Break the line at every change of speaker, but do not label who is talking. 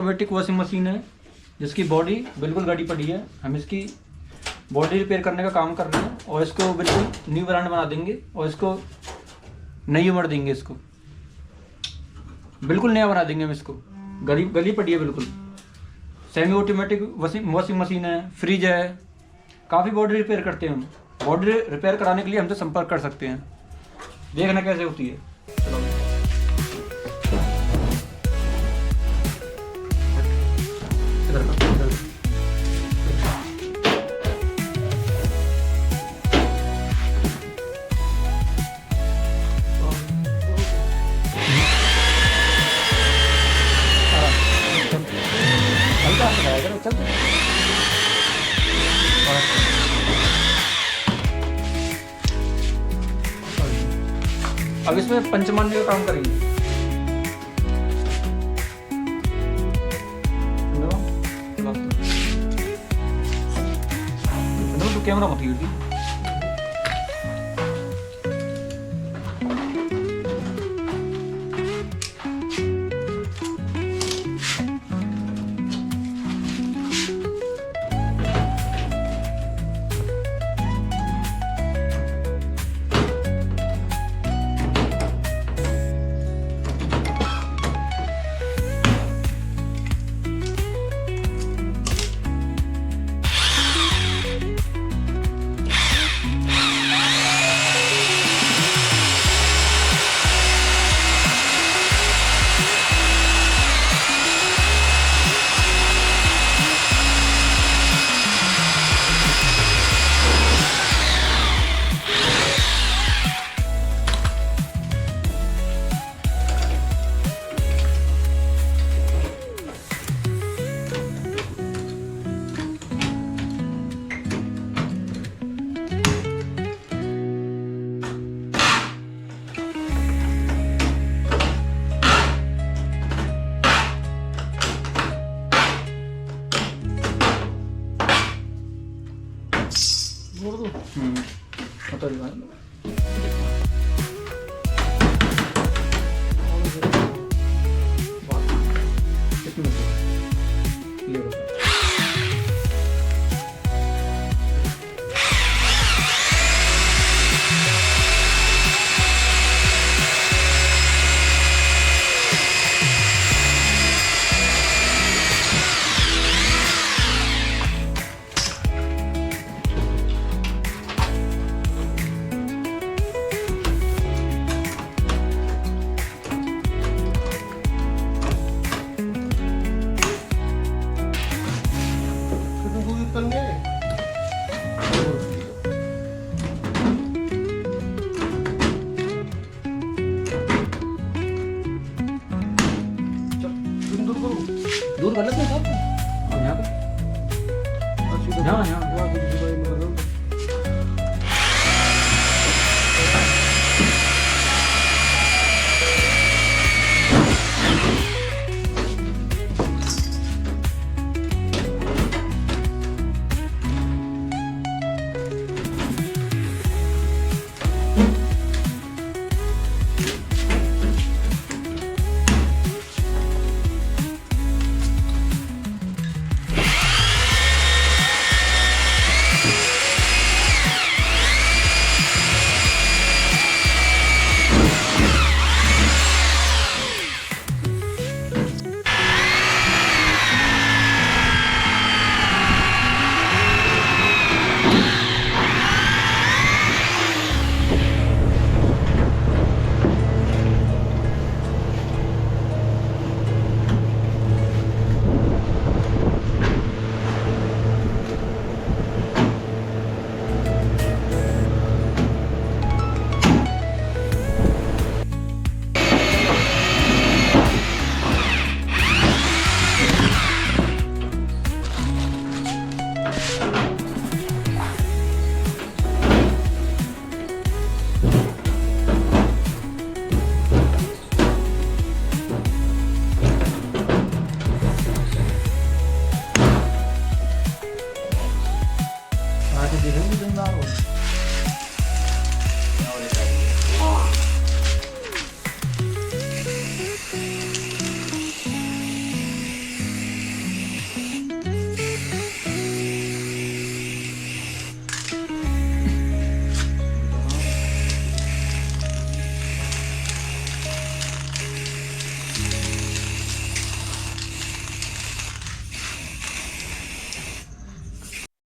Automatic washing machine है जिसकी body बिल्कुल गड़ी पड़ी है। हम इसकी बॉडी रिपेयर करने का काम कर रहे हैं और इसको बिल्कुल न्यू ब्रांड बना देंगे और इसको नई उम्र देंगे। इसको बिल्कुल नया बना देंगे हम इसको। गली पड़ी है बिल्कुल। सेमी ऑटोमेटिक वॉशिंग मशीन है, फ्रिज है, काफ़ी बॉडी रिपेयर करते हैं हम। बॉडी रिपेयर कराने के लिए हमसे संपर्क कर सकते हैं। देखना कैसे होती है। चलो इधर का, इधर का। हल्का हाथ लगाया करो, चल। अब इसमें पंचमान्य का काम करेंगे। तो कैमरा मत यूज। दूर कर लेते हैं साहब। यहाँ पर यहाँ